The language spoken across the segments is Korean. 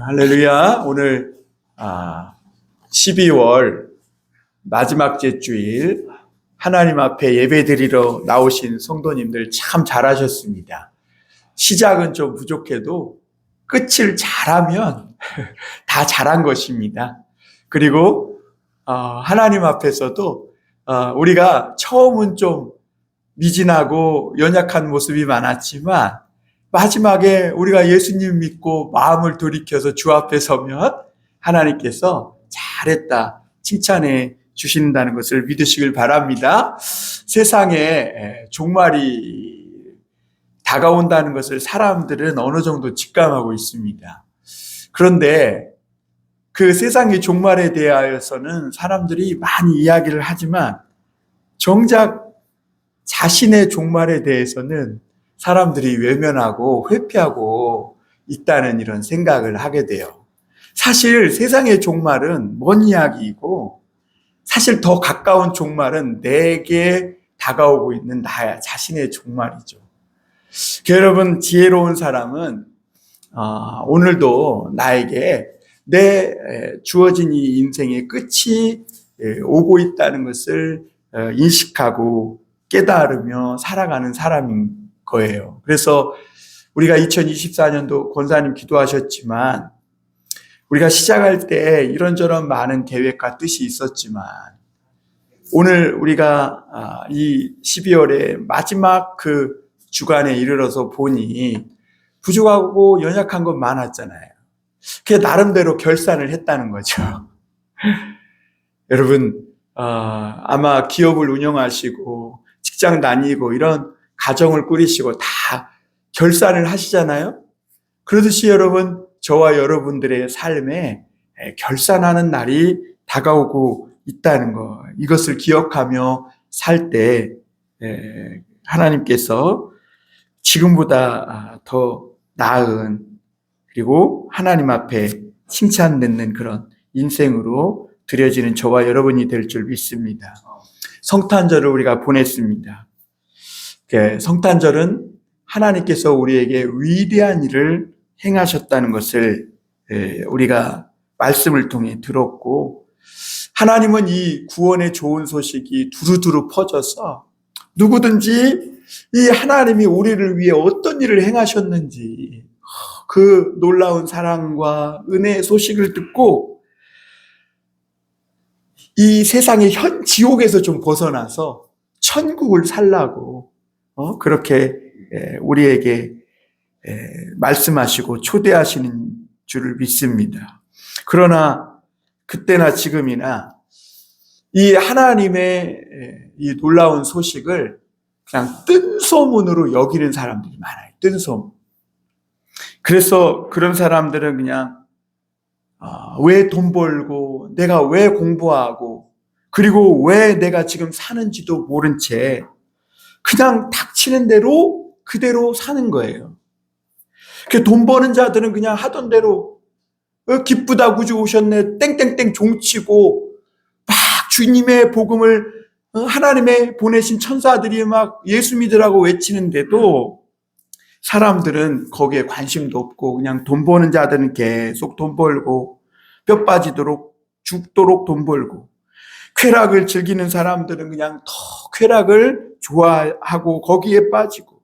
할렐루야. 오늘 12월 마지막 주일 하나님 앞에 예배드리러 나오신 성도님들 참 잘하셨습니다. 시작은 좀 부족해도 끝을 잘하면 다 잘한 것입니다. 그리고 하나님 앞에서도 우리가 처음은 좀 미진하고 연약한 모습이 많았지만 마지막에 우리가 예수님 믿고 마음을 돌이켜서 주 앞에 서면 하나님께서 잘했다 칭찬해 주신다는 것을 믿으시길 바랍니다. 세상에 종말이 다가온다는 것을 사람들은 어느 정도 직감하고 있습니다. 그런데 그 세상의 종말에 대하여서는 사람들이 많이 이야기를 하지만 정작 자신의 종말에 대해서는 사람들이 외면하고 회피하고 있다는 이런 생각을 하게 돼요. 사실 세상의 종말은 먼 이야기이고 사실 더 가까운 종말은 내게 다가오고 있는 나 자신의 종말이죠. 여러분, 지혜로운 사람은 오늘도 나에게 내 주어진 이 인생의 끝이 오고 있다는 것을 인식하고 깨달으며 살아가는 사람인 거예요. 그래서 우리가 2024년도 권사님 기도하셨지만 우리가 시작할 때 이런저런 많은 계획과 뜻이 있었지만 오늘 우리가 이 12월의 마지막 그 주간에 이르러서 보니 부족하고 연약한 건 많았잖아요. 그게 나름대로 결산을 했다는 거죠. 여러분, 아마 기업을 운영하시고 직장 다니고 이런 가정을 꾸리시고 다 결산을 하시잖아요. 그러듯이 여러분, 저와 여러분들의 삶에 결산하는 날이 다가오고 있다는 거, 이것을 기억하며 살 때 하나님께서 지금보다 더 나은 그리고 하나님 앞에 칭찬받는 그런 인생으로 드려지는 저와 여러분이 될 줄 믿습니다. 성탄절을 우리가 보냈습니다. 성탄절은 하나님께서 우리에게 위대한 일을 행하셨다는 것을 우리가 말씀을 통해 들었고, 하나님은 이 구원의 좋은 소식이 두루두루 퍼져서 누구든지 이 하나님이 우리를 위해 어떤 일을 행하셨는지 그 놀라운 사랑과 은혜의 소식을 듣고 이 세상의 현 지옥에서 좀 벗어나서 천국을 살라고 그렇게 우리에게 말씀하시고 초대하시는 줄을 믿습니다. 그러나 그때나 지금이나 이 하나님의 이 놀라운 소식을 그냥 뜬소문으로 여기는 사람들이 많아요. 뜬소문. 그래서 그런 사람들은 그냥 왜 돈 벌고 내가 왜 공부하고 그리고 왜 내가 지금 사는지도 모른 채 그냥 닥치는 대로 그대로 사는 거예요. 돈 버는 자들은 그냥 하던 대로 기쁘다 구주 오셨네 땡땡땡 종치고 막 주님의 복음을 하나님의 보내신 천사들이 막 예수 믿으라고 외치는데도 사람들은 거기에 관심도 없고 그냥 돈 버는 자들은 계속 돈 벌고 뼈 빠지도록 죽도록 돈 벌고, 쾌락을 즐기는 사람들은 그냥 더 쾌락을 좋아하고 거기에 빠지고,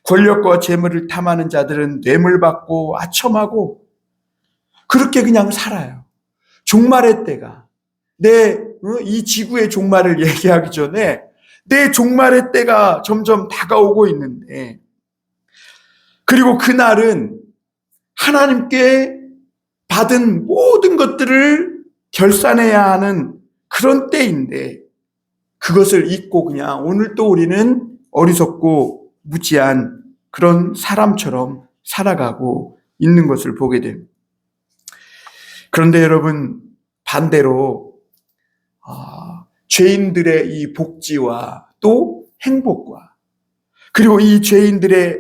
권력과 재물을 탐하는 자들은 뇌물 받고 아첨하고 그렇게 그냥 살아요. 종말의 때가, 이 지구의 종말을 얘기하기 전에 내 종말의 때가 점점 다가오고 있는데, 그리고 그날은 하나님께 받은 모든 것들을 결산해야 하는 그런 때인데 그것을 잊고 그냥 오늘 또 우리는 어리석고 무지한 그런 사람처럼 살아가고 있는 것을 보게 됩니다. 그런데 여러분, 반대로 죄인들의 이 복지와 또 행복과 그리고 이 죄인들의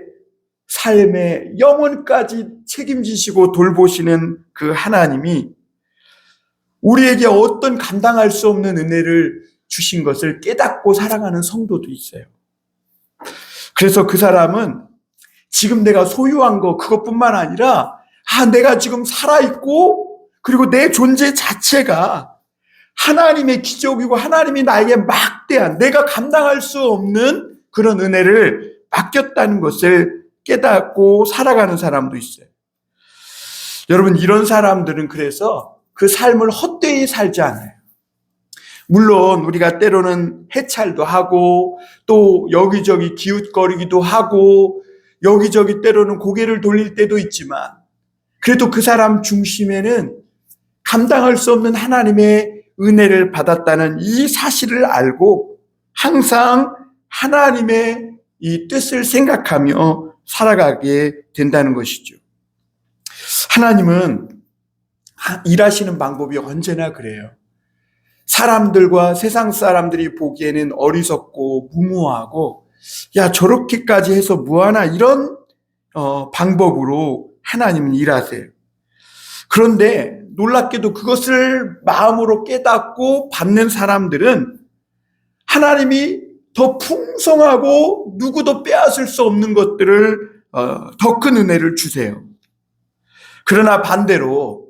삶의 영혼까지 책임지시고 돌보시는 그 하나님이 우리에게 어떤 감당할 수 없는 은혜를 주신 것을 깨닫고 살아가는 성도도 있어요. 그래서 그 사람은 지금 내가 소유한 거 그것뿐만 아니라 내가 지금 살아있고 그리고 내 존재 자체가 하나님의 기적이고 하나님이 나에게 막대한 내가 감당할 수 없는 그런 은혜를 맡겼다는 것을 깨닫고 살아가는 사람도 있어요. 여러분, 이런 사람들은 그래서 그 삶을 헛되이 살지 않아요. 물론 우리가 때로는 해찰도 하고 또 여기저기 기웃거리기도 하고 여기저기 때로는 고개를 돌릴 때도 있지만 그래도 그 사람 중심에는 감당할 수 없는 하나님의 은혜를 받았다는 이 사실을 알고 항상 하나님의 이 뜻을 생각하며 살아가게 된다는 것이죠. 하나님은 일하시는 방법이 언제나 그래요. 사람들과 세상 사람들이 보기에는 어리석고 무모하고 저렇게까지 해서 뭐하나 이런 방법으로 하나님은 일하세요. 그런데 놀랍게도 그것을 마음으로 깨닫고 받는 사람들은 하나님이 더 풍성하고 누구도 빼앗을 수 없는 것들을 더 큰 은혜를 주세요. 그러나 반대로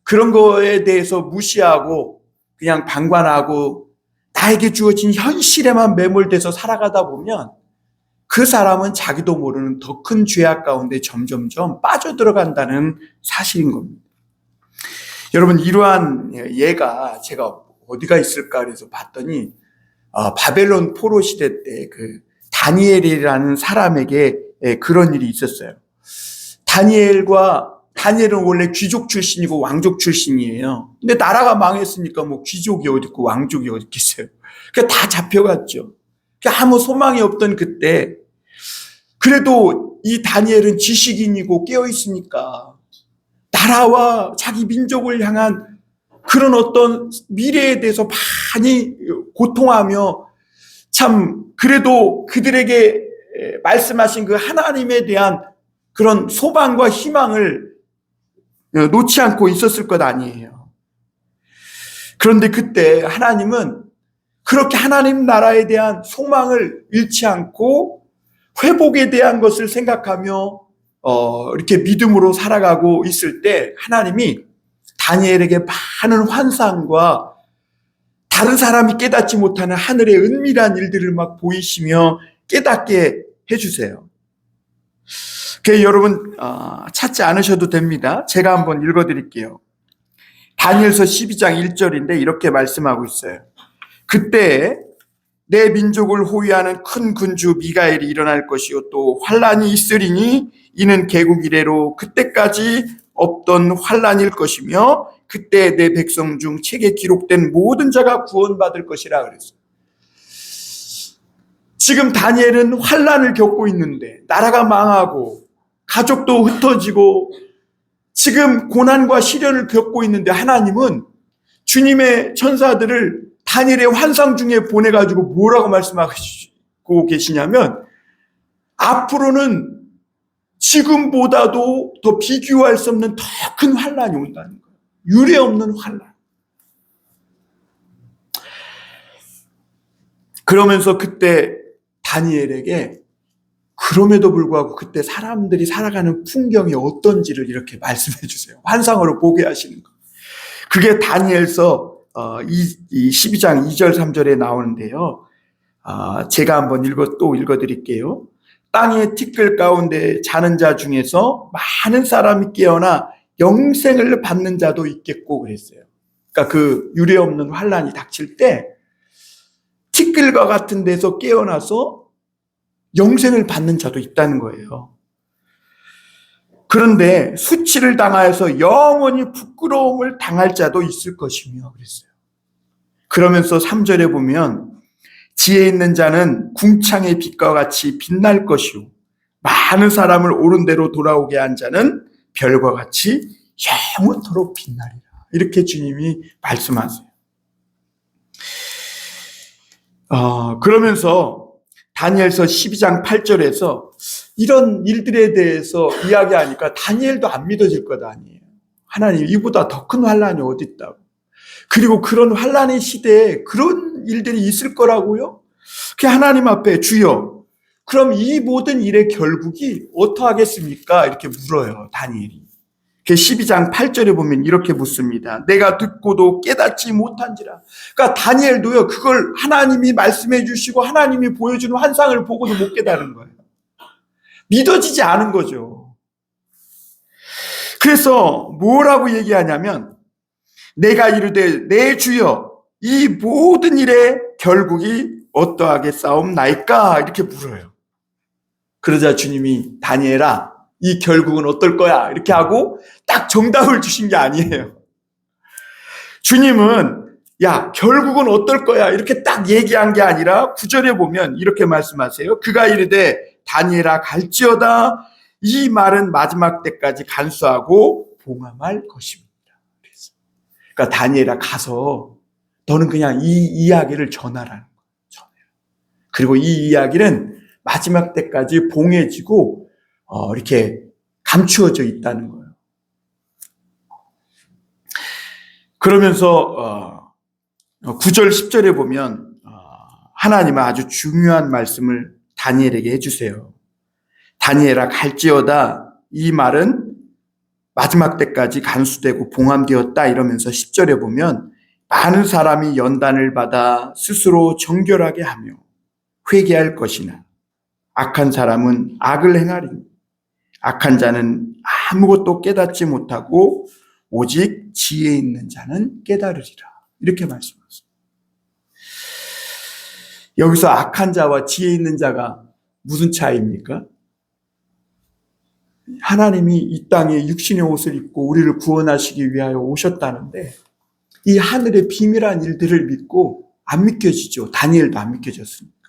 그런 거에 대해서 무시하고 그냥 방관하고 나에게 주어진 현실에만 매몰돼서 살아가다 보면 그 사람은 자기도 모르는 더 큰 죄악 가운데 점점점 빠져들어간다는 사실인 겁니다. 여러분, 이러한 예가 제가 어디가 있을까 그래서 봤더니 바벨론 포로 시대 때 그 다니엘이라는 사람에게 그런 일이 있었어요. 다니엘은 원래 귀족 출신이고 왕족 출신이에요. 근데 나라가 망했으니까 뭐 귀족이 어디 있고 왕족이 어디 있겠어요. 그러니까 다 잡혀갔죠. 그러니까 아무 소망이 없던 그때 그래도 이 다니엘은 지식인이고 깨어있으니까 나라와 자기 민족을 향한 그런 어떤 미래에 대해서 많이 고통하며 참 그래도 그들에게 말씀하신 그 하나님에 대한 그런 소망과 희망을 놓지 않고 있었을 것 아니에요. 그런데 그때 하나님은 그렇게 하나님 나라에 대한 소망을 잃지 않고 회복에 대한 것을 생각하며 이렇게 믿음으로 살아가고 있을 때 하나님이 다니엘에게 많은 환상과 다른 사람이 깨닫지 못하는 하늘의 은밀한 일들을 막 보이시며 깨닫게 해주세요. 그래서 여러분 찾지 않으셔도 됩니다. 제가 한번 읽어드릴게요. 다니엘서 12장 1절인데 이렇게 말씀하고 있어요. 그때 내 민족을 호위하는 큰 군주 미가엘이 일어날 것이요 또 환란이 있으리니 이는 개국 이래로 그때까지 없던 환란일 것이며 그때 내 백성 중 책에 기록된 모든 자가 구원받을 것이라 그랬어요. 지금 다니엘은 환란을 겪고 있는데 나라가 망하고 가족도 흩어지고 지금 고난과 시련을 겪고 있는데 하나님은 주님의 천사들을 다니엘의 환상 중에 보내가지고 뭐라고 말씀하고 계시냐면 앞으로는 지금보다도 더 비교할 수 없는 더 큰 환란이 온다는 거예요. 유례 없는 환란. 그러면서 그때 다니엘에게 그럼에도 불구하고 그때 사람들이 살아가는 풍경이 어떤지를 이렇게 말씀해 주세요. 환상으로 보게 하시는 거. 그게 다니엘서 12장 2절 3절에 나오는데요. 제가 한번 읽어드릴게요. 땅의 티끌 가운데 자는 자 중에서 많은 사람이 깨어나 영생을 받는 자도 있겠고 그랬어요. 그러니까 그 유례 없는 환란이 닥칠 때 티끌과 같은 데서 깨어나서 영생을 받는 자도 있다는 거예요. 그런데 수치를 당하여서 영원히 부끄러움을 당할 자도 있을 것이며 그랬어요. 그러면서 3절에 보면 지혜 있는 자는 궁창의 빛과 같이 빛날 것이요 많은 사람을 옳은 대로 돌아오게 한 자는 별과 같이 영원토록 빛나리라. 이렇게 주님이 말씀하세요. 그러면서 다니엘서 12장 8절에서 이런 일들에 대해서 이야기하니까 다니엘도 안 믿어질 것 아니에요. 하나님, 이보다 더 큰 환란이 어디 있다고. 그리고 그런 환란의 시대에 그런 일들이 있을 거라고요? 그 하나님 앞에 주여, 그럼 이 모든 일의 결국이 어떠하겠습니까? 이렇게 물어요, 다니엘이. 그 12장 8절에 보면 이렇게 묻습니다. 내가 듣고도 깨닫지 못한지라. 그러니까 다니엘도요, 그걸 하나님이 말씀해 주시고 하나님이 보여주는 환상을 보고도 못 깨달은 거예요. 믿어지지 않은 거죠. 그래서 뭐라고 얘기하냐면, 내가 이르되 내 주여 이 모든 일의 결국이 어떠하게 싸움나이까? 이렇게 물어요. 그러자 주님이 다니엘아, 이 결국은 어떨 거야? 이렇게 하고 딱 정답을 주신 게 아니에요. 주님은 야, 결국은 어떨 거야? 이렇게 딱 얘기한 게 아니라 9절에 보면 이렇게 말씀하세요. 그가 이르되 다니엘아 갈지어다 이 말은 마지막 때까지 간수하고 봉함할 것입니다. 그러니까 다니엘아 가서 너는 그냥 이 이야기를 전하라는 거예요. 전해라. 그리고 이 이야기는 마지막 때까지 봉해지고 이렇게 감추어져 있다는 거예요. 그러면서 9절 10절에 보면 하나님은 아주 중요한 말씀을 다니엘에게 해주세요. 다니엘아 갈지어다 이 말은 마지막 때까지 간수되고 봉함되었다 이러면서 10절에 보면 많은 사람이 연단을 받아 스스로 정결하게 하며 회개할 것이나 악한 사람은 악을 행하리니 악한 자는 아무것도 깨닫지 못하고 오직 지혜 있는 자는 깨달으리라. 이렇게 말씀하셨습니다. 여기서 악한 자와 지혜 있는 자가 무슨 차이입니까? 하나님이 이 땅에 육신의 옷을 입고 우리를 구원하시기 위하여 오셨다는데 이 하늘의 비밀한 일들을 믿고 안 믿겨지죠. 다니엘도 안 믿겨졌으니까.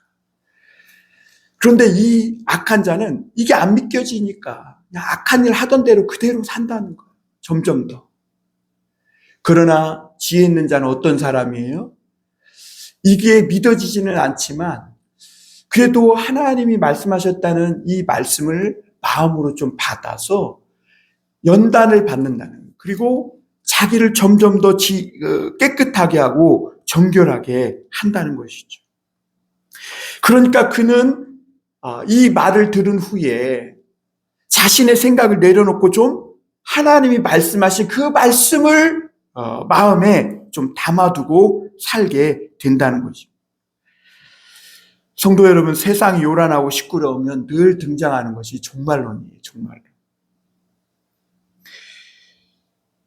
그런데 이 악한 자는 이게 안 믿겨지니까 그냥 악한 일 하던 대로 그대로 산다는 거예요. 점점 더. 그러나 지혜 있는 자는 어떤 사람이에요? 이게 믿어지지는 않지만 그래도 하나님이 말씀하셨다는 이 말씀을 마음으로 좀 받아서 연단을 받는다는 거예요. 그리고 자기를 점점 더 깨끗하게 하고 정결하게 한다는 것이죠. 그러니까 그는 이 말을 들은 후에 자신의 생각을 내려놓고 좀 하나님이 말씀하신 그 말씀을 마음에 좀 담아두고 살게 된다는 거죠. 성도 여러분, 세상이 요란하고 시끄러우면 늘 등장하는 것이 종말론이에요. 종말론.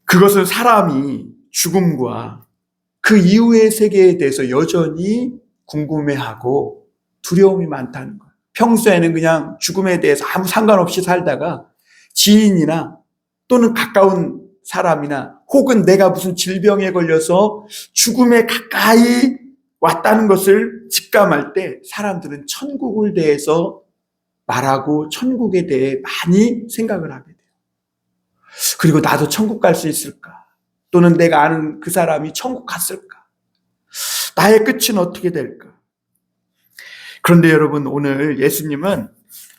그것은 사람이 죽음과 그 이후의 세계에 대해서 여전히 궁금해하고 두려움이 많다는 거예요. 평소에는 그냥 죽음에 대해서 아무 상관없이 살다가 지인이나 또는 가까운 사람이나 혹은 내가 무슨 질병에 걸려서 죽음에 가까이 왔다는 것을 직감할 때 사람들은 천국을 대해서 말하고 천국에 대해 많이 생각을 하게 돼요. 그리고 나도 천국 갈 수 있을까? 또는 내가 아는 그 사람이 천국 갔을까? 나의 끝은 어떻게 될까? 그런데 여러분, 오늘 예수님은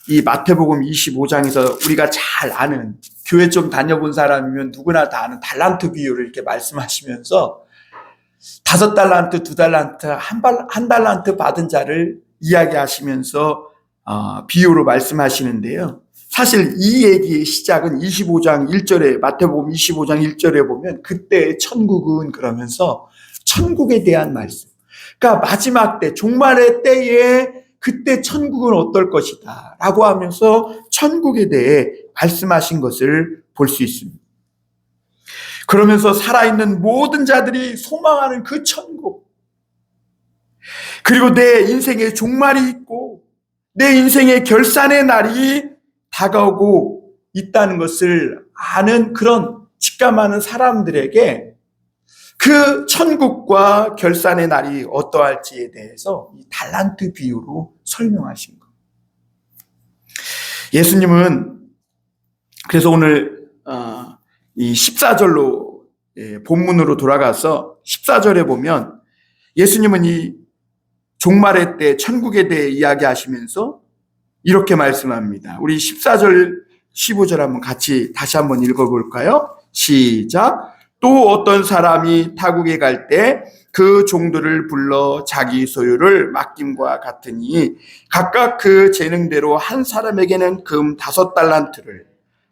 이 마태복음 25장에서 우리가 잘 아는, 교회 좀 다녀본 사람이면 누구나 다 아는 달란트 비유를 이렇게 말씀하시면서 5달란트, 2달란트, 1달란트 받은 자를 이야기하시면서 비유로 말씀하시는데요. 사실 이 얘기의 시작은 25장 1절에, 마태복음 25장 1절에 보면 그때의 천국은 그러면서 천국에 대한 말씀. 그러니까 마지막 때, 종말의 때에 그때 천국은 어떨 것이다 라고 하면서 천국에 대해 말씀하신 것을 볼 수 있습니다. 그러면서 살아있는 모든 자들이 소망하는 그 천국, 그리고 내 인생의 종말이 있고 내 인생의 결산의 날이 다가오고 있다는 것을 아는 그런 직감하는 사람들에게 그 천국과 결산의 날이 어떠할지에 대해서 이 달란트 비유로 설명하신 거예요. 예수님은 그래서 오늘 이 14절로 본문으로 돌아가서 14절에 보면 예수님은 이 종말의 때 천국에 대해 이야기하시면서 이렇게 말씀합니다. 우리 14절 15절 한번 같이 다시 한번 읽어볼까요? 시작. 또 어떤 사람이 타국에 갈 때 그 종들을 불러 자기 소유를 맡김과 같으니 각각 그 재능대로 한 사람에게는 금 5달란트를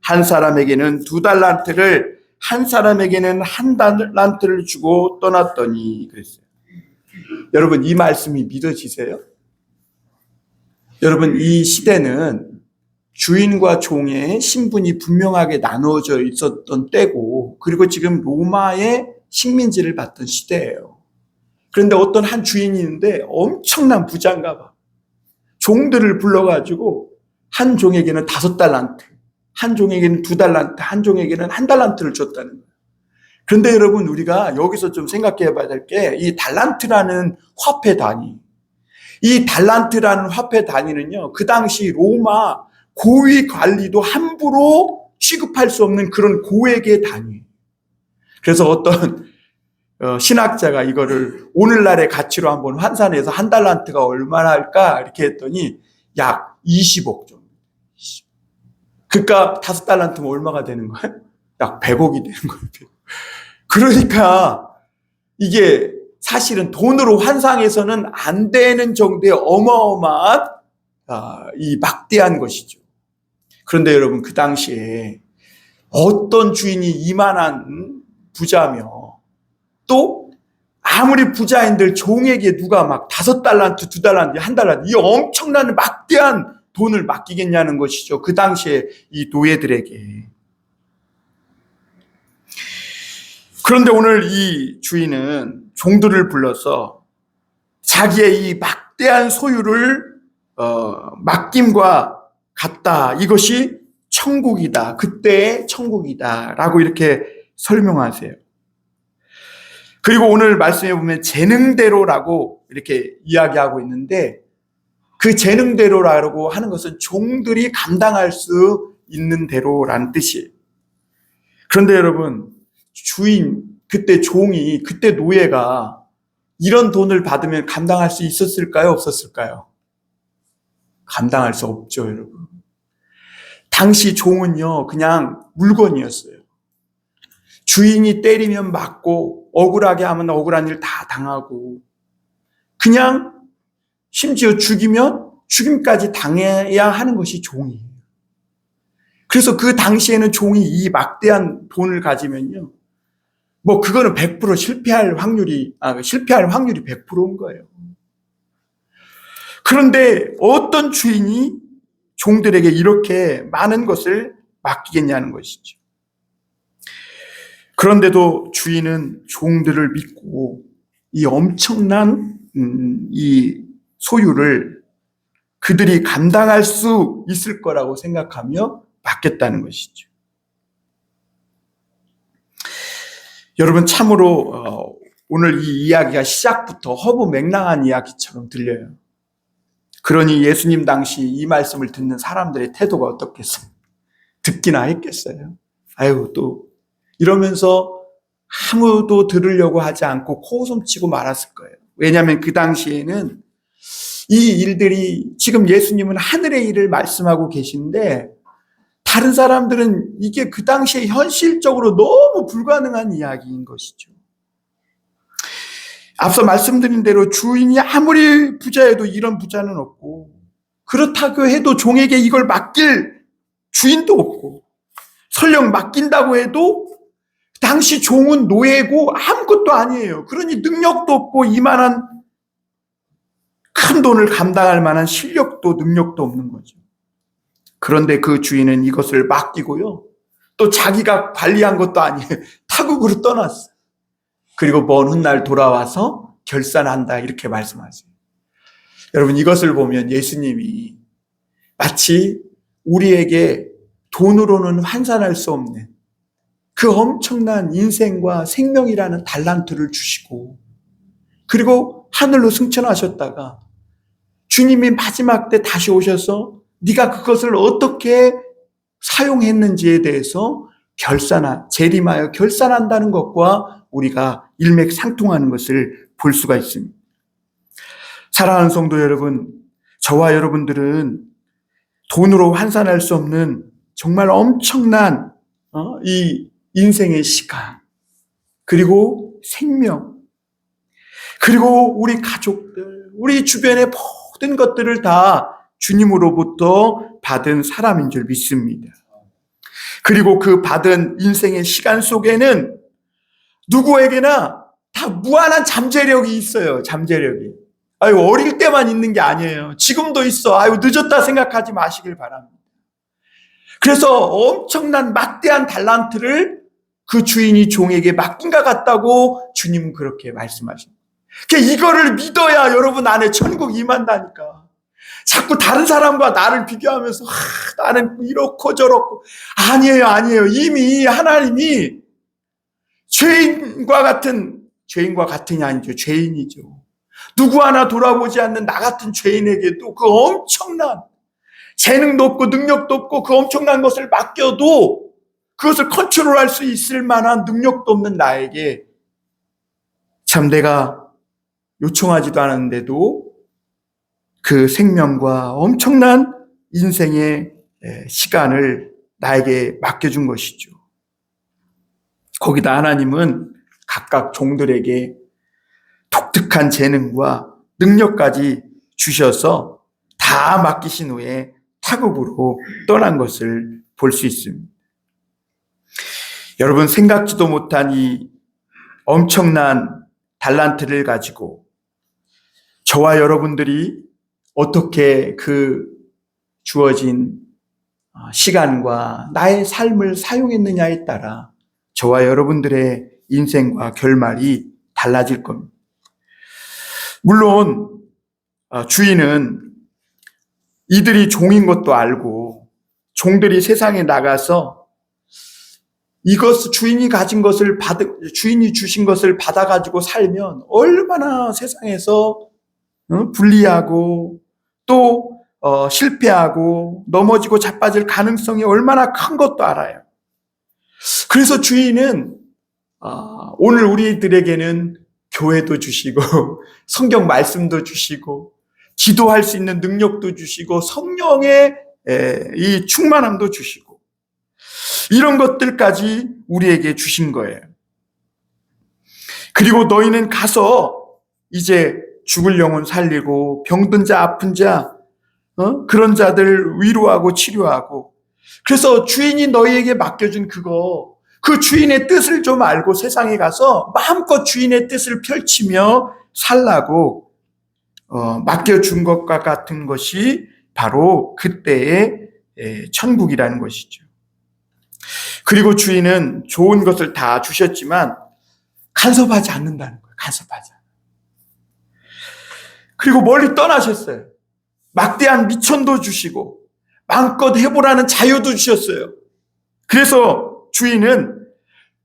한 사람에게는 2달란트를, 한 사람에게는 1달란트를 주고 떠났더니 그랬어요. 여러분, 이 말씀이 믿어지세요? 여러분, 이 시대는 주인과 종의 신분이 분명하게 나누어져 있었던 때고, 그리고 지금 로마의 식민지를 받던 시대예요. 그런데 어떤 한 주인이 있는데 엄청난 부자인가 봐. 종들을 불러가지고 한 종에게는 5달란트, 한 종에게는 2달란트, 한 종에게는 1달란트를 줬다는 거예요. 그런데 여러분, 우리가 여기서 좀 생각해 봐야 될 게, 이 달란트라는 화폐 단위, 이 달란트라는 화폐 단위는요, 그 당시 로마 고위 관리도 함부로 취급할 수 없는 그런 고액의 단위. 그래서 어떤 신학자가 이거를 오늘날의 가치로 한번 환산해서 1달란트가 얼마나 할까 이렇게 했더니 약 20억 정도. 그러니까 5달란트면 얼마가 되는 거예요? 약 100억이 되는 거예요. 그러니까 이게 사실은 돈으로 환상해서는 안 되는 정도의 어마어마한 이 막대한 것이죠. 그런데 여러분, 그 당시에 어떤 주인이 이만한 부자며, 또 아무리 부자인들 종에게 누가 막 5달란트, 2달란트, 1달란트, 이 엄청난 막대한 돈을 맡기겠냐는 것이죠. 그 당시에 이 노예들에게. 그런데 오늘 이 주인은 종들을 불러서 자기의 이 막대한 소유를 맡김과 같다. 이것이 천국이다. 그때의 천국이다. 라고 이렇게 설명하세요. 그리고 오늘 말씀해 보면 재능대로라고 이렇게 이야기하고 있는데, 그 재능대로라고 하는 것은 종들이 감당할 수 있는 대로라는 뜻이에요. 그런데 여러분, 주인, 그때 종이, 그때 노예가 이런 돈을 받으면 감당할 수 있었을까요? 없었을까요? 감당할 수 없죠, 여러분. 당시 종은요, 그냥 물건이었어요. 주인이 때리면 맞고, 억울하게 하면 억울한 일 다 당하고, 그냥 심지어 죽이면 죽임까지 당해야 하는 것이 종이에요. 그래서 그 당시에는 종이 이 막대한 돈을 가지면요, 뭐 그거는 100% 실패할 확률이 100%인 거예요. 그런데 어떤 주인이 종들에게 이렇게 많은 것을 맡기겠냐는 것이죠. 그런데도 주인은 종들을 믿고 이 엄청난 이 소유를 그들이 감당할 수 있을 거라고 생각하며 맡겼다는 것이죠. 여러분, 참으로 오늘 이 이야기가 시작부터 허무맹랑한 이야기처럼 들려요. 그러니 예수님 당시 이 말씀을 듣는 사람들의 태도가 어떻겠어요? 듣기나 했겠어요? 아유, 또 이러면서 아무도 들으려고 하지 않고 코웃음치고 말았을 거예요. 왜냐하면 그 당시에는 이 일들이, 지금 예수님은 하늘의 일을 말씀하고 계신데 다른 사람들은 이게 그 당시에 현실적으로 너무 불가능한 이야기인 것이죠. 앞서 말씀드린 대로 주인이 아무리 부자여도 이런 부자는 없고, 그렇다고 해도 종에게 이걸 맡길 주인도 없고, 설령 맡긴다고 해도 당시 종은 노예고 아무것도 아니에요. 그러니 능력도 없고 이만한 큰 돈을 감당할 만한 실력도 능력도 없는 거죠. 그런데 그 주인은 이것을 맡기고요, 또 자기가 관리한 것도 아니에요. 타국으로 떠났어요. 그리고 먼 훗날 돌아와서 결산한다, 이렇게 말씀하세요. 여러분, 이것을 보면 예수님이 마치 우리에게 돈으로는 환산할 수 없는 그 엄청난 인생과 생명이라는 달란트를 주시고, 그리고 하늘로 승천하셨다가 주님이 마지막 때 다시 오셔서 네가 그것을 어떻게 사용했는지에 대해서 재림하여 결산한다는 것과 우리가 일맥상통하는 것을 볼 수가 있습니다. 사랑하는 성도 여러분, 저와 여러분들은 돈으로 환산할 수 없는 정말 엄청난 이 인생의 시간, 그리고 생명, 그리고 우리 가족들, 우리 주변의 모든 것들을 다 주님으로부터 받은 사람인 줄 믿습니다. 그리고 그 받은 인생의 시간 속에는 누구에게나 다 무한한 잠재력이 있어요. 잠재력이. 아유, 어릴 때만 있는 게 아니에요. 지금도 있어. 아유, 늦었다 생각하지 마시길 바랍니다. 그래서 엄청난 막대한 달란트를 그 주인이 종에게 맡긴 것 같다고 주님은 그렇게 말씀하십니다. 이거를 믿어야 여러분 안에 천국 임한다니까. 자꾸 다른 사람과 나를 비교하면서 나는 이렇고 저렇고. 아니에요. 이미 하나님이 죄인과 같은이 아니죠. 죄인이죠. 누구 하나 돌아보지 않는 나 같은 죄인에게도 그 엄청난 재능도 없고 능력도 없고 그 엄청난 것을 맡겨도 그것을 컨트롤할 수 있을 만한 능력도 없는 나에게 참 내가 요청하지도 않았는데도 그 생명과 엄청난 인생의 시간을 나에게 맡겨준 것이죠. 거기다 하나님은 각각 종들에게 독특한 재능과 능력까지 주셔서 다 맡기신 후에 타국으로 떠난 것을 볼 수 있습니다. 여러분, 생각지도 못한 이 엄청난 달란트를 가지고 저와 여러분들이 어떻게 그 주어진 시간과 나의 삶을 사용했느냐에 따라 저와 여러분들의 인생과 결말이 달라질 겁니다. 물론 주인은 이들이 종인 것도 알고 종들이 세상에 나가서 주인이 주신 것을 받아가지고 살면 얼마나 세상에서 불리하고 또 실패하고 넘어지고 자빠질 가능성이 얼마나 큰 것도 알아요. 그래서 주인은 오늘 우리들에게는 교회도 주시고 성경 말씀도 주시고 기도할 수 있는 능력도 주시고 성령의 이 충만함도 주시고 이런 것들까지 우리에게 주신 거예요. 그리고 너희는 가서 이제 죽을 영혼 살리고 병든 자 아픈 자 그런 자들 위로하고 치료하고 그래서 주인이 너희에게 맡겨준 그 주인의 뜻을 좀 알고 세상에 가서 마음껏 주인의 뜻을 펼치며 살라고 맡겨준 것과 같은 것이 바로 그때의 천국이라는 것이죠. 그리고 주인은 좋은 것을 다 주셨지만 간섭하지 않는다는 거예요. 간섭하지 않아요. 그리고 멀리 떠나셨어요. 막대한 미천도 주시고 마음껏 해보라는 자유도 주셨어요. 그래서 주인은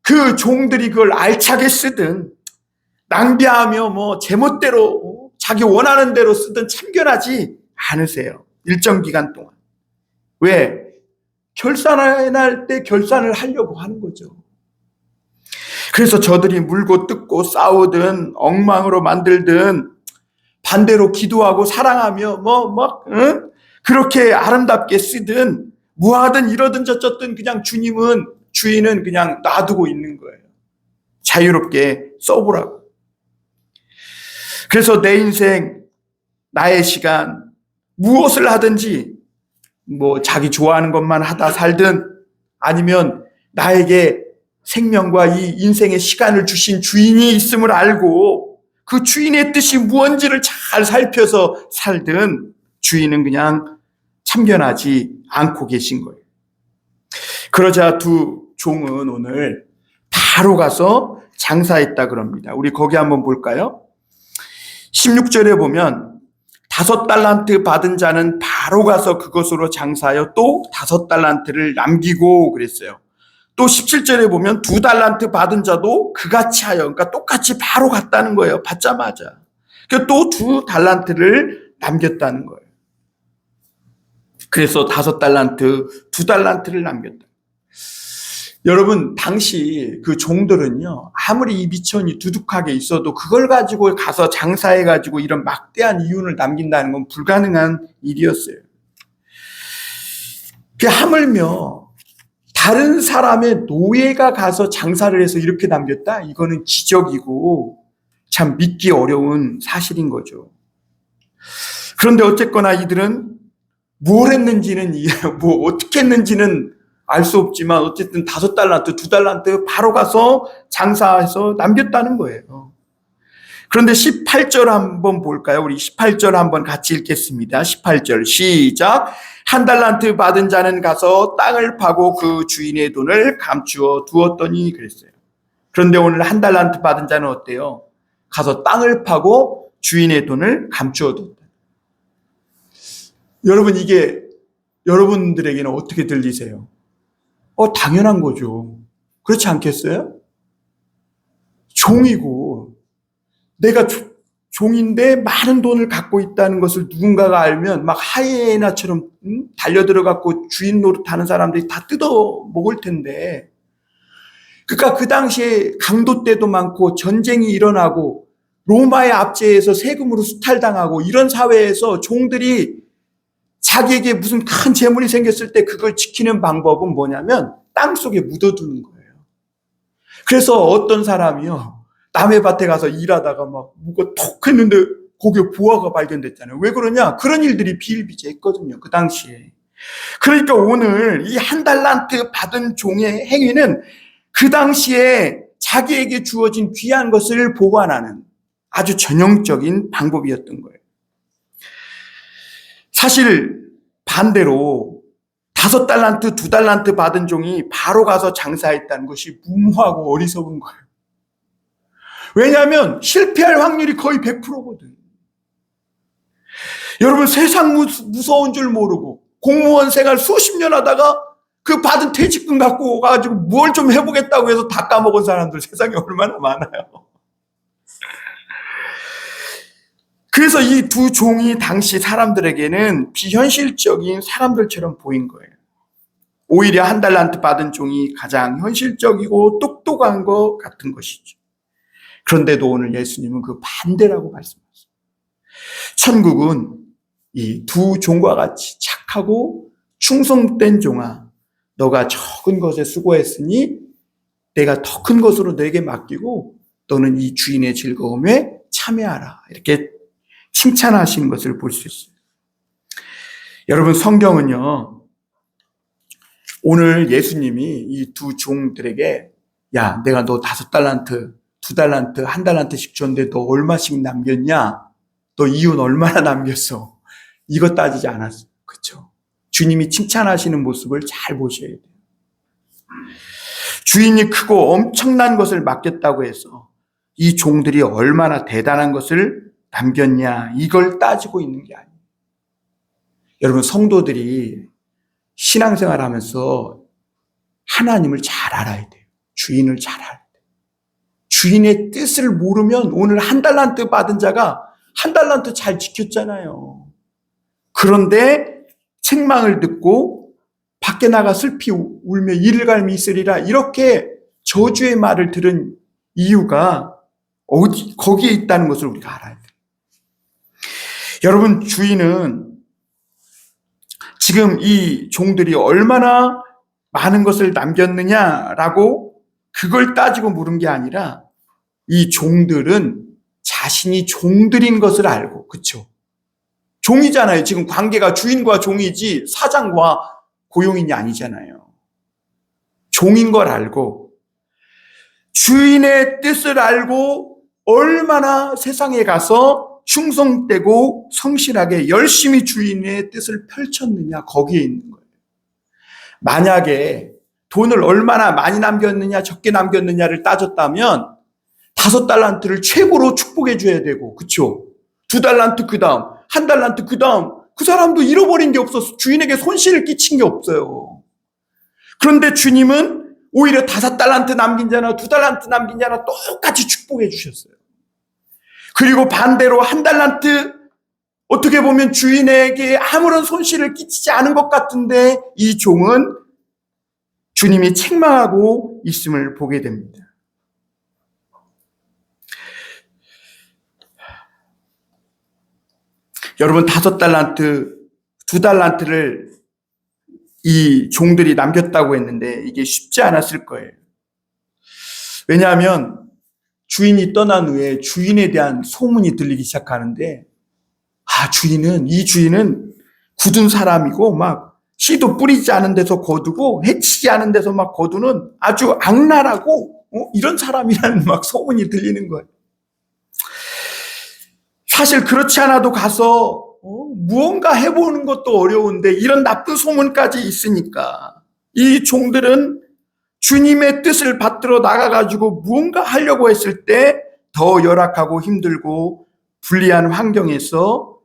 그 종들이 그걸 알차게 쓰든 낭비하며 제멋대로 자기 원하는 대로 쓰든 참견하지 않으세요. 일정 기간 동안. 왜? 결산할 때 결산을 하려고 하는 거죠. 그래서 저들이 물고 뜯고 싸우든 엉망으로 만들든 반대로 기도하고 사랑하며 그렇게 아름답게 쓰든 뭐하든 이러든 저쩌든 그냥 주인은 그냥 놔두고 있는 거예요. 자유롭게 써보라고. 그래서 내 인생, 나의 시간, 무엇을 하든지 자기 좋아하는 것만 하다 살든 아니면 나에게 생명과 이 인생의 시간을 주신 주인이 있음을 알고 그 주인의 뜻이 무언지를 잘 살펴서 살든 주인은 그냥 참견하지 않고 계신 거예요. 그러자 두 종은 오늘 바로 가서 장사했다 그럽니다. 우리 거기 한번 볼까요? 16절에 보면 5달란트 받은 자는 바로 가서 그것으로 장사하여 또 5달란트를 남기고 그랬어요. 또 17절에 보면 2달란트 받은 자도 그같이 하여, 그러니까 똑같이 바로 갔다는 거예요. 받자마자. 또 2달란트를 남겼다는 거예요. 그래서 5달란트, 2달란트를 남겼다. 여러분, 당시 그 종들은요, 아무리 이 미천이 두둑하게 있어도 그걸 가지고 가서 장사해가지고 이런 막대한 이윤을 남긴다는 건 불가능한 일이었어요. 하물며 다른 사람의 노예가 가서 장사를 해서 이렇게 남겼다? 이거는 기적이고 참 믿기 어려운 사실인 거죠. 그런데 어쨌거나 이들은 뭘 했는지는, 어떻게 했는지는 알 수 없지만 어쨌든 5달란트, 2달란트 바로 가서 장사해서 남겼다는 거예요. 그런데 18절 한번 볼까요? 우리 18절 한번 같이 읽겠습니다. 18절 시작. 1달란트 받은 자는 가서 땅을 파고 그 주인의 돈을 감추어 두었더니 그랬어요. 그런데 오늘 1달란트 받은 자는 어때요? 가서 땅을 파고 주인의 돈을 감추어 뒀다. 여러분, 이게 여러분들에게는 어떻게 들리세요? 당연한 거죠. 그렇지 않겠어요? 종이고 내가 종인데 많은 돈을 갖고 있다는 것을 누군가가 알면 막 하이에나처럼 달려들어갖고 주인 노릇하는 사람들이 다 뜯어 먹을 텐데, 그러니까 그 당시에 강도 때도 많고 전쟁이 일어나고 로마의 압제에서 세금으로 수탈당하고 이런 사회에서 종들이 자기에게 무슨 큰 재물이 생겼을 때 그걸 지키는 방법은 뭐냐면 땅속에 묻어두는 거예요. 그래서 어떤 사람이요, 남의 밭에 가서 일하다가 막 뭐가 톡 했는데 거기에 보화가 발견됐잖아요. 왜 그러냐? 그런 일들이 비일비재했거든요, 그 당시에. 그러니까 오늘 이 1달란트 받은 종의 행위는 그 당시에 자기에게 주어진 귀한 것을 보관하는 아주 전형적인 방법이었던 거예요. 사실 반대로 5달란트, 2달란트 받은 종이 바로 가서 장사했다는 것이 무모하고 어리석은 거예요. 왜냐하면 실패할 확률이 거의 100%거든. 여러분, 세상 무서운 줄 모르고 공무원 생활 수십 년 하다가 그 받은 퇴직금 갖고 가지고 뭘 좀 해보겠다고 해서 다 까먹은 사람들 세상에 얼마나 많아요. 그래서 이 두 종이 당시 사람들에게는 비현실적인 사람들처럼 보인 거예요. 오히려 1달란트 받은 종이 가장 현실적이고 똑똑한 것 같은 것이죠. 그런데도 오늘 예수님은 그 반대라고 말씀하셨어요. 천국은 이 두 종과 같이 착하고 충성된 종아, 너가 적은 것에 수고했으니 내가 더 큰 것으로 너에게 맡기고 너는 이 주인의 즐거움에 참여하라, 이렇게 칭찬하시는 것을 볼 수 있어요. 여러분, 성경은요, 오늘 예수님이 이 두 종들에게 야, 내가 너 5달란트, 2달란트, 1달란트씩 줬는데 너 얼마씩 남겼냐? 너 이윤 얼마나 남겼어? 이거 따지지 않았어요. 그렇죠? 주님이 칭찬하시는 모습을 잘 보셔야 돼요. 주인이 크고 엄청난 것을 맡겼다고 해서 이 종들이 얼마나 대단한 것을 남겼냐, 이걸 따지고 있는 게 아니에요. 여러분, 성도들이 신앙생활 하면서 하나님을 잘 알아야 돼요. 주인을 잘 알아야 돼요. 주인의 뜻을 모르면 오늘 1달란트 받은 자가 1달란트 잘 지켰잖아요. 그런데 책망을 듣고 밖에 나가 슬피 울며 이를 갈미 있으리라, 이렇게 저주의 말을 들은 이유가 거기에 있다는 것을 우리가 알아야 돼요. 여러분, 주인은 지금 이 종들이 얼마나 많은 것을 남겼느냐라고 그걸 따지고 물은 게 아니라 이 종들은 자신이 종들인 것을 알고, 그렇죠? 종이잖아요. 지금 관계가 주인과 종이지 사장과 고용인이 아니잖아요. 종인 걸 알고 주인의 뜻을 알고 얼마나 세상에 가서 충성되고 성실하게 열심히 주인의 뜻을 펼쳤느냐, 거기에 있는 거예요. 만약에 돈을 얼마나 많이 남겼느냐 적게 남겼느냐를 따졌다면 5달란트를 최고로 축복해 줘야 되고, 그렇죠? 2달란트 그 다음, 1달란트 그 다음, 그 사람도 잃어버린 게 없어서 주인에게 손실을 끼친 게 없어요. 그런데 주님은 오히려 5달란트 남긴 자나 2달란트 남긴 자나 똑같이 축복해 주셨어요. 그리고 반대로 1달란트, 어떻게 보면 주인에게 아무런 손실을 끼치지 않은 것 같은데 이 종은 주님이 책망하고 있음을 보게 됩니다. 여러분, 5달란트, 2달란트를 이 종들이 남겼다고 했는데 이게 쉽지 않았을 거예요. 왜냐하면 주인이 떠난 후에 주인에 대한 소문이 들리기 시작하는데, 이 주인은 굳은 사람이고 막 씨도 뿌리지 않은 데서 거두고 해치지 않은 데서 막 거두는 아주 악랄하고 이런 사람이라는 막 소문이 들리는 거예요. 사실 그렇지 않아도 가서 무언가 해보는 것도 어려운데 이런 나쁜 소문까지 있으니까 이 종들은 주님의 뜻을 받들어 나가가지고 무언가 하려고 했을 때 더 열악하고 힘들고 불리한 환경에서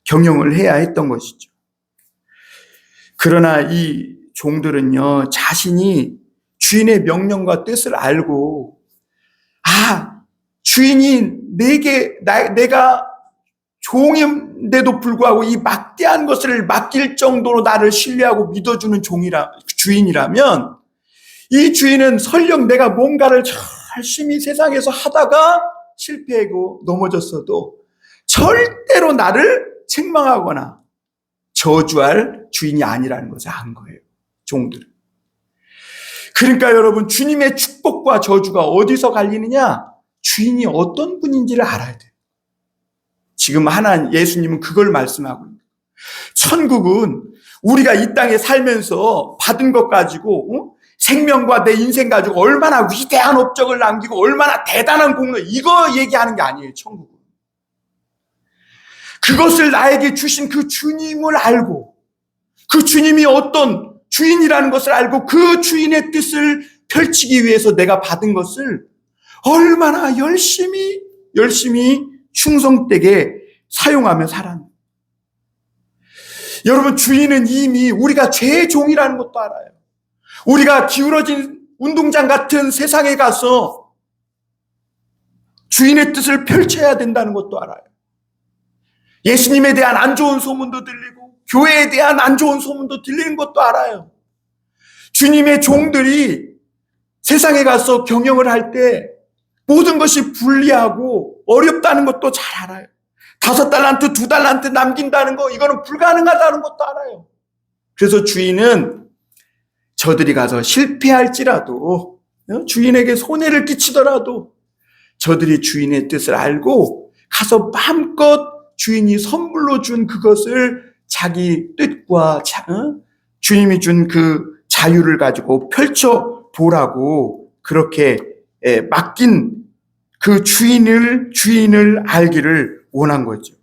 경영을 해야 했던 것이죠. 그러나 이 종들은요, 자신이 주인의 명령과 뜻을 알고, 주인이 내가 종인데도 불구하고 이 막대한 것을 맡길 정도로 나를 신뢰하고 믿어주는 주인이라면, 이 주인은 설령 내가 뭔가를 열심히 세상에서 하다가 실패하고 넘어졌어도 절대로 나를 책망하거나 저주할 주인이 아니라는 것을 안 거예요, 종들은. 그러니까 여러분, 주님의 축복과 저주가 어디서 갈리느냐? 주인이 어떤 분인지를 알아야 돼요. 지금 예수님은 그걸 말씀하고 있는 거예요. 천국은 우리가 이 땅에 살면서 받은 것 가지고 생명과 내 인생 가지고 얼마나 위대한 업적을 남기고 얼마나 대단한 공로, 이거 얘기하는 게 아니에요, 천국은. 그것을 나에게 주신 그 주님을 알고, 그 주님이 어떤 주인이라는 것을 알고 그 주인의 뜻을 펼치기 위해서 내가 받은 것을 얼마나 열심히 충성되게 사용하며 살았는가. 여러분, 주인은 이미 우리가 죄의 종이라는 것도 알아요. 우리가 기울어진 운동장 같은 세상에 가서 주인의 뜻을 펼쳐야 된다는 것도 알아요. 예수님에 대한 안 좋은 소문도 들리고 교회에 대한 안 좋은 소문도 들리는 것도 알아요. 주님의 종들이 세상에 가서 경영을 할 때 모든 것이 불리하고 어렵다는 것도 잘 알아요. 5달란트, 2달란트 남긴다는 거, 이거는 불가능하다는 것도 알아요. 그래서 주인은 저들이 가서 실패할지라도, 주인에게 손해를 끼치더라도 저들이 주인의 뜻을 알고 가서 마음껏 주인이 선물로 준 그것을 자기 뜻과 주님이 준 그 자유를 가지고 펼쳐보라고 그렇게 맡긴 그 주인을 알기를 원한 거죠.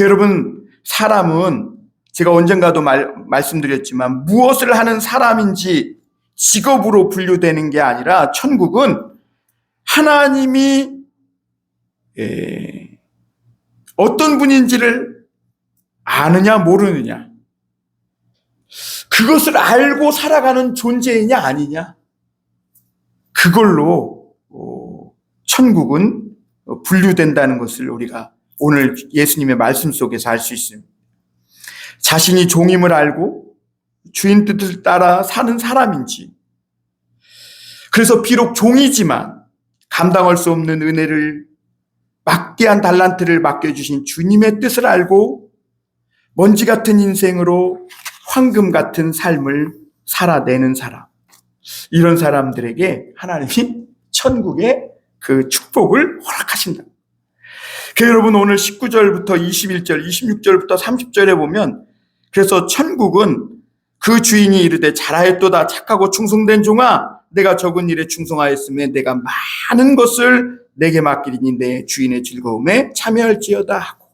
여러분, 사람은 제가 언젠가도 말씀드렸지만 무엇을 하는 사람인지 직업으로 분류되는 게 아니라 천국은 하나님이 어떤 분인지를 아느냐 모르느냐, 그것을 알고 살아가는 존재이냐 아니냐, 그걸로 천국은 분류된다는 것을 우리가 오늘 예수님의 말씀 속에서 알 수 있습니다. 자신이 종임을 알고 주인 뜻을 따라 사는 사람인지, 그래서 비록 종이지만 감당할 수 없는 은혜를, 막대한 달란트를 맡겨주신 주님의 뜻을 알고 먼지 같은 인생으로 황금 같은 삶을 살아내는 사람, 이런 사람들에게 하나님이 천국의 그 축복을 허락하신다. 여러분, 오늘 19절부터 21절, 26절부터 30절에 보면, 그래서 천국은 그 주인이 이르되 잘하였도다 착하고 충성된 종아, 내가 적은 일에 충성하였으면 내가 많은 것을 내게 맡기리니 내 주인의 즐거움에 참여할지어다 하고.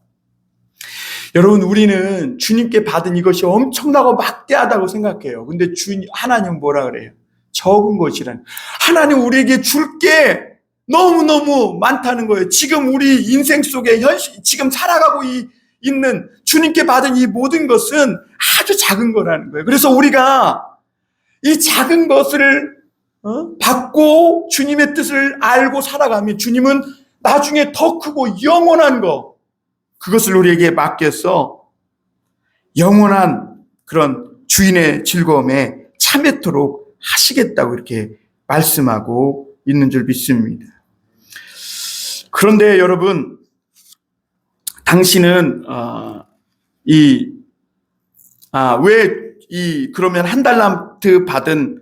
여러분, 우리는 주님께 받은 이것이 엄청나고 막대하다고 생각해요. 근데 하나님은 뭐라 그래요? 적은 것이란. 하나님 우리에게 줄 게 너무너무 많다는 거예요. 지금 우리 인생 속에 지금 살아가고 있는 주님께 받은 이 모든 것은 아주 작은 거라는 거예요. 그래서 우리가 이 작은 것을 받고 주님의 뜻을 알고 살아가면 주님은 나중에 더 크고 영원한 거, 그것을 우리에게 맡겨서 영원한 그런 주인의 즐거움에 참여토록 하시겠다고 이렇게 말씀하고 있는 줄 믿습니다. 그런데 여러분, 당신은 그러면 한 달란트 받은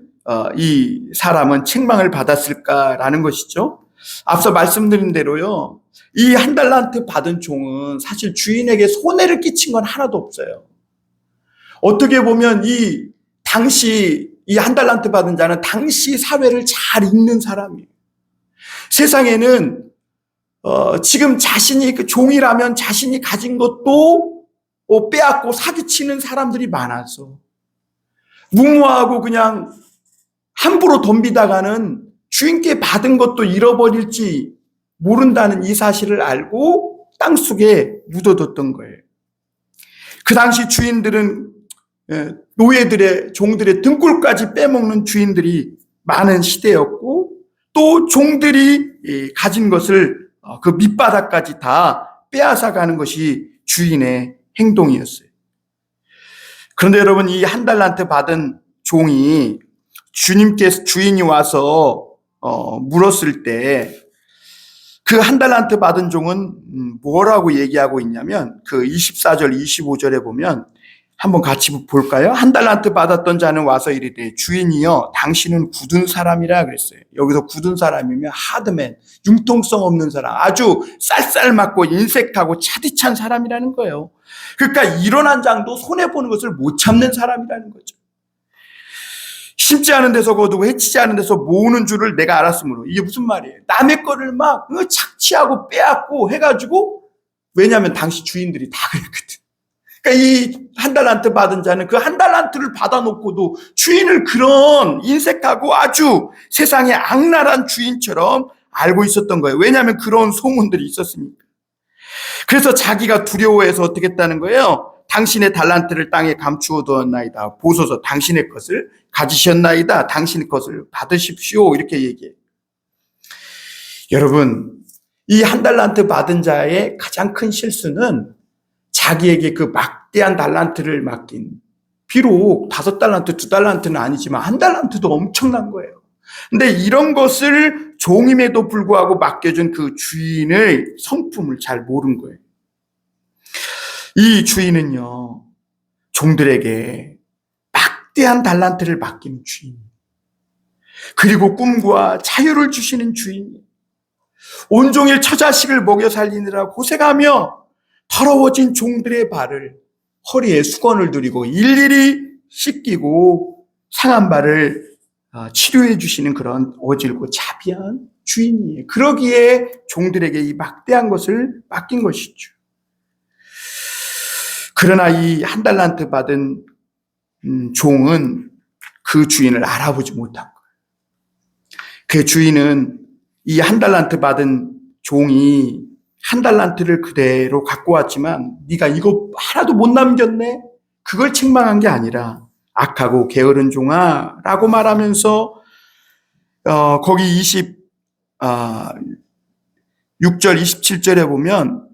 이 사람은 책망을 받았을까라는 것이죠. 앞서 말씀드린 대로요, 이 한 달란트 받은 종은 사실 주인에게 손해를 끼친 건 하나도 없어요. 어떻게 보면 당시 이 한 달란트 받은 자는 당시 사회를 잘 읽는 사람이에요. 세상에는 지금 자신이 그 종이라면 자신이 가진 것도 빼앗고 사기치는 사람들이 많아서 무모하고 그냥 함부로 덤비다가는 주인께 받은 것도 잃어버릴지 모른다는 이 사실을 알고 땅속에 묻어뒀던 거예요. 그 당시 주인들은 노예들의 종들의 등골까지 빼먹는 주인들이 많은 시대였고, 또 종들이 가진 것을 그 밑바닥까지 다 빼앗아가는 것이 주인의 행동이었어요. 그런데 여러분, 이 한 달란트 받은 종이 주인이 와서 물었을 때 그 한 달란트 받은 종은 뭐라고 얘기하고 있냐면, 그 24절 25절에 보면 한번 같이 볼까요? 한 달란트 받았던 자는 와서 이르되 주인이여 당신은 굳은 사람이라 그랬어요. 여기서 굳은 사람이면 하드맨, 융통성 없는 사람, 아주 쌀쌀맞고 인색하고 차디찬 사람이라는 거예요. 그러니까 일어난 장도 손해보는 것을 못 참는 사람이라는 거죠. 심지 않은 데서 거두고 해치지 않은 데서 모으는 줄을 내가 알았으므로. 이게 무슨 말이에요? 남의 거를 막 착취하고 빼앗고 해가지고, 왜냐하면 당시 주인들이 다 그랬거든. 그러니까 이 한 달란트 받은 자는 그 한 달란트를 받아놓고도 주인을 그런 인색하고 아주 세상의 악랄한 주인처럼 알고 있었던 거예요. 왜냐하면 그런 소문들이 있었으니까. 그래서 자기가 두려워해서 어떻게 했다는 거예요? 당신의 달란트를 땅에 감추어 두었나이다. 보소서 당신의 것을 가지셨나이다. 당신의 것을 받으십시오. 이렇게 얘기해요. 여러분, 이 한 달란트 받은 자의 가장 큰 실수는 자기에게 그 막대한 달란트를 맡긴, 비록 5달란트, 2달란트는 아니지만 한 달란트도 엄청난 거예요. 근데 이런 것을 종임에도 불구하고 맡겨준 그 주인의 성품을 잘 모른 거예요. 이 주인은요, 종들에게 막대한 달란트를 맡기는 주인, 그리고 꿈과 자유를 주시는 주인, 온종일 처자식을 먹여 살리느라 고생하며 더러워진 종들의 발을 허리에 수건을 두리고 일일이 씻기고 상한 발을 치료해 주시는 그런 어질고 자비한 주인이에요. 그러기에 종들에게 이 막대한 것을 맡긴 것이죠. 그러나 이 한 달란트 받은 종은 그 주인을 알아보지 못한 거예요. 그 주인은 이 한 달란트 받은 종이 한 달란트를 그대로 갖고 왔지만 네가 이거 하나도 못 남겼네? 그걸 책망한 게 아니라 악하고 게으른 종아 라고 말하면서 거기 26절 27절에 보면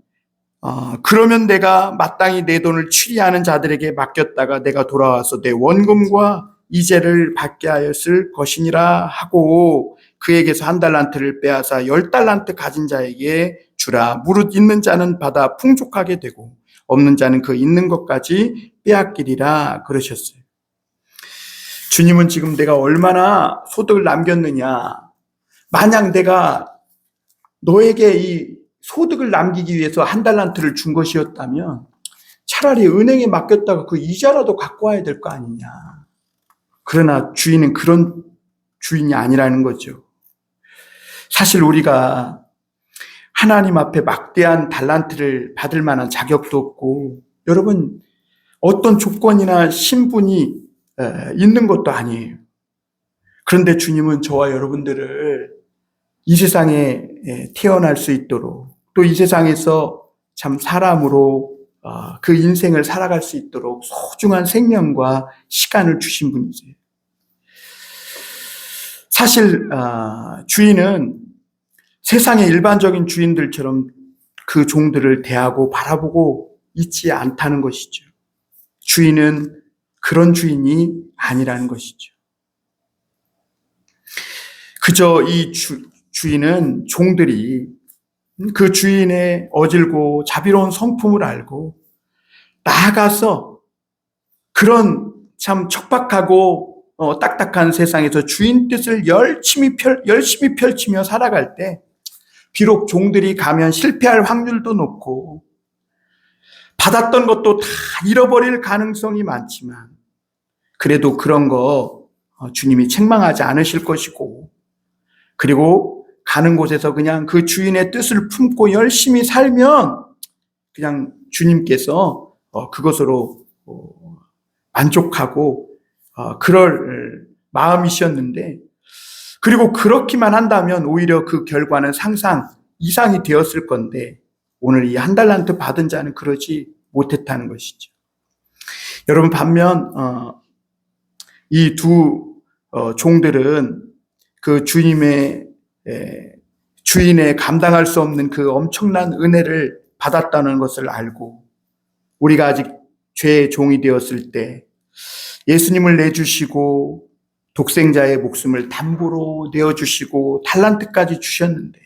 그러면 내가 마땅히 내 돈을 취리하는 자들에게 맡겼다가 내가 돌아와서 내 원금과 이자를 받게 하였을 것이니라 하고 그에게서 한 달란트를 빼앗아 10달란트 가진 자에게 주라. 무릇 있는 자는 받아 풍족하게 되고 없는 자는 그 있는 것까지 빼앗기리라 그러셨어요. 주님은 지금 내가 얼마나 소득을 남겼느냐, 만약 내가 너에게 이 소득을 남기기 위해서 한 달란트를 준 것이었다면 차라리 은행에 맡겼다가 그 이자라도 갖고 와야 될 거 아니냐. 그러나 주인은 그런 주인이 아니라는 거죠. 사실 우리가 하나님 앞에 막대한 달란트를 받을 만한 자격도 없고, 여러분 어떤 조건이나 신분이 있는 것도 아니에요. 그런데 주님은 저와 여러분들을 이 세상에 태어날 수 있도록, 또 이 세상에서 참 사람으로 그 인생을 살아갈 수 있도록 소중한 생명과 시간을 주신 분이세요. 사실 주인은 세상의 일반적인 주인들처럼 그 종들을 대하고 바라보고 있지 않다는 것이죠. 주인은 그런 주인이 아니라는 것이죠. 그저 이 주인은 종들이 그 주인의 어질고 자비로운 성품을 알고 나아가서 그런 참 척박하고 딱딱한 세상에서 주인 뜻을 열심히 펼치며 살아갈 때 비록 종들이 가면 실패할 확률도 높고 받았던 것도 다 잃어버릴 가능성이 많지만 그래도 그런 거 주님이 책망하지 않으실 것이고, 그리고 가는 곳에서 그냥 그 주인의 뜻을 품고 열심히 살면 그냥 주님께서 그것으로 만족하고 그럴 마음이셨는데, 그리고 그렇기만 한다면 오히려 그 결과는 상상 이상이 되었을 건데 오늘 이 한 달란트 받은 자는 그러지 못했다는 것이죠. 여러분, 반면 이 두 종들은 그 주인의 감당할 수 없는 그 엄청난 은혜를 받았다는 것을 알고, 우리가 아직 죄의 종이 되었을 때 예수님을 내주시고 독생자의 목숨을 담보로 내어주시고 달란트까지 주셨는데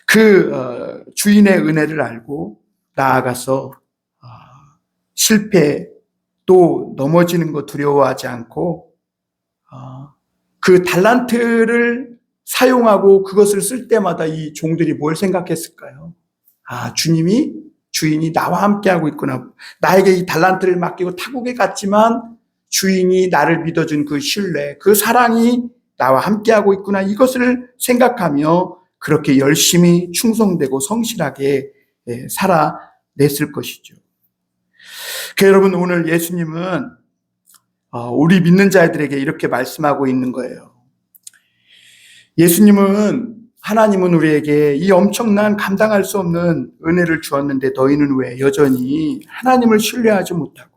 그 주인의 은혜를 알고 나아가서 실패 또 넘어지는 거 두려워하지 않고 그 달란트를 사용하고 그것을 쓸 때마다 이 종들이 뭘 생각했을까요? 주인이 나와 함께하고 있구나. 나에게 이 달란트를 맡기고 타국에 갔지만 주인이 나를 믿어준 그 신뢰, 그 사랑이 나와 함께하고 있구나. 이것을 생각하며 그렇게 열심히 충성되고 성실하게 살아냈을 것이죠. 여러분, 오늘 예수님은 우리 믿는 자들에게 이렇게 말씀하고 있는 거예요. 하나님은 우리에게 이 엄청난 감당할 수 없는 은혜를 주었는데 너희는 왜 여전히 하나님을 신뢰하지 못하고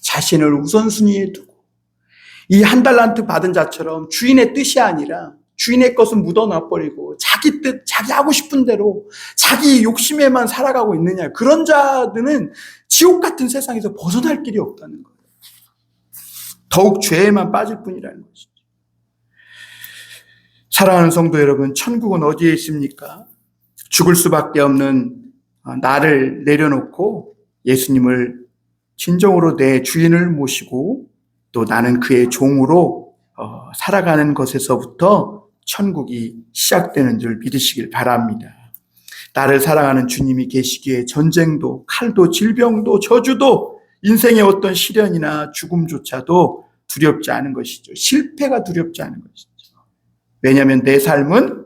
자신을 우선순위에 두고 이 한 달란트 받은 자처럼 주인의 뜻이 아니라 주인의 것은 묻어놔버리고 자기 뜻, 자기 하고 싶은 대로 자기 욕심에만 살아가고 있느냐. 그런 자들은 지옥 같은 세상에서 벗어날 길이 없다는 거예요. 더욱 죄에만 빠질 뿐이라는 것이죠. 사랑하는 성도 여러분, 천국은 어디에 있습니까? 죽을 수밖에 없는 나를 내려놓고 예수님을 진정으로 내 주인을 모시고 또 나는 그의 종으로 살아가는 것에서부터 천국이 시작되는 줄 믿으시길 바랍니다. 나를 사랑하는 주님이 계시기에 전쟁도 칼도 질병도 저주도 인생의 어떤 시련이나 죽음조차도 두렵지 않은 것이죠. 실패가 두렵지 않은 것이죠. 왜냐하면 내 삶은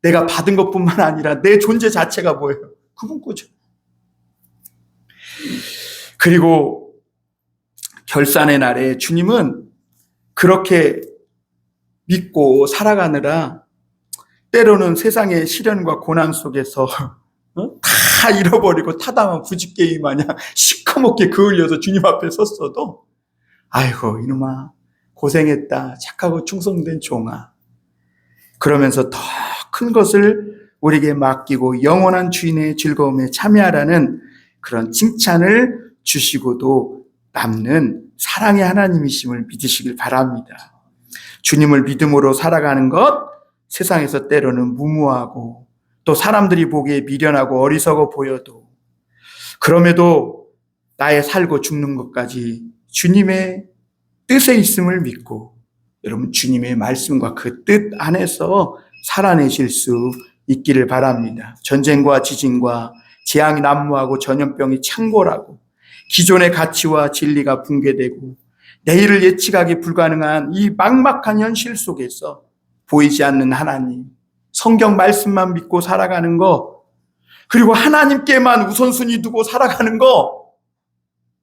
내가 받은 것뿐만 아니라 내 존재 자체가 뭐예요? 그분 거죠. 그리고 결산의 날에 주님은 그렇게 믿고 살아가느라 때로는 세상의 시련과 고난 속에서 다 잃어버리고 타당한 부짓개이 마냥 시커멓게 그을려서 주님 앞에 섰어도 아이고 이놈아 고생했다, 착하고 충성된 종아, 그러면서 더 큰 것을 우리에게 맡기고 영원한 주인의 즐거움에 참여하라는 그런 칭찬을 주시고도 남는 사랑의 하나님이심을 믿으시길 바랍니다. 주님을 믿음으로 살아가는 것, 세상에서 때로는 무모하고 또 사람들이 보기에 미련하고 어리석어 보여도 그럼에도 나의 살고 죽는 것까지 주님의 뜻에 있음을 믿고 여러분 주님의 말씀과 그 뜻 안에서 살아내실 수 있기를 바랍니다. 전쟁과 지진과 재앙이 난무하고 전염병이 창궐하고 기존의 가치와 진리가 붕괴되고 내일을 예측하기 불가능한 이 막막한 현실 속에서 보이지 않는 하나님, 성경 말씀만 믿고 살아가는 거, 그리고 하나님께만 우선순위 두고 살아가는 거,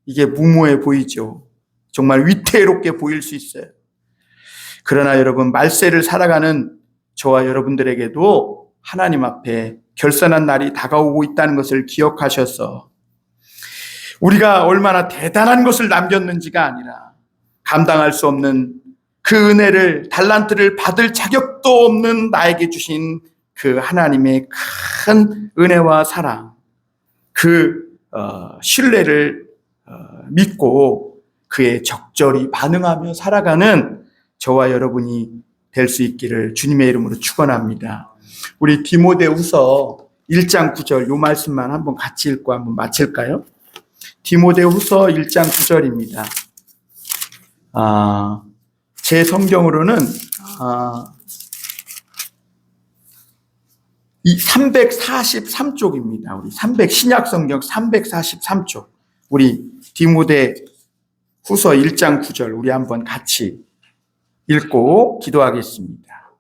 이게 무모해 보이죠. 정말 위태롭게 보일 수 있어요. 그러나 여러분, 말세를 살아가는 저와 여러분들에게도 하나님 앞에 결산한 날이 다가오고 있다는 것을 기억하셔서 우리가 얼마나 대단한 것을 남겼는지가 아니라 감당할 수 없는 그 은혜를, 달란트를 받을 자격도 없는 나에게 주신 그 하나님의 큰 은혜와 사랑, 그 신뢰를 믿고 그에 적절히 반응하며 살아가는 저와 여러분이 될 수 있기를 주님의 이름으로 축원합니다. 우리 디모데후서 1장 9절 이 말씀만 한번 같이 읽고 한번 마칠까요? 디모데후서 1장 9절입니다. 제 성경으로는 이 343쪽입니다. 우리 신약 성경 343쪽. 우리 디모데 후서 1장 9절 우리 한번 같이 읽고 기도하겠습니다.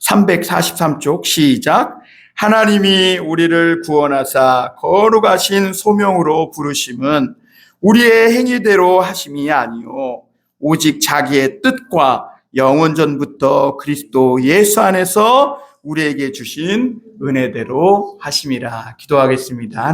343쪽 시작. 하나님이 우리를 구원하사 거룩하신 소명으로 부르심은 우리의 행위대로 하심이 아니요 오직 자기의 뜻과 영원전부터 그리스도 예수 안에서 우리에게 주신 은혜대로 하심이라. 기도하겠습니다.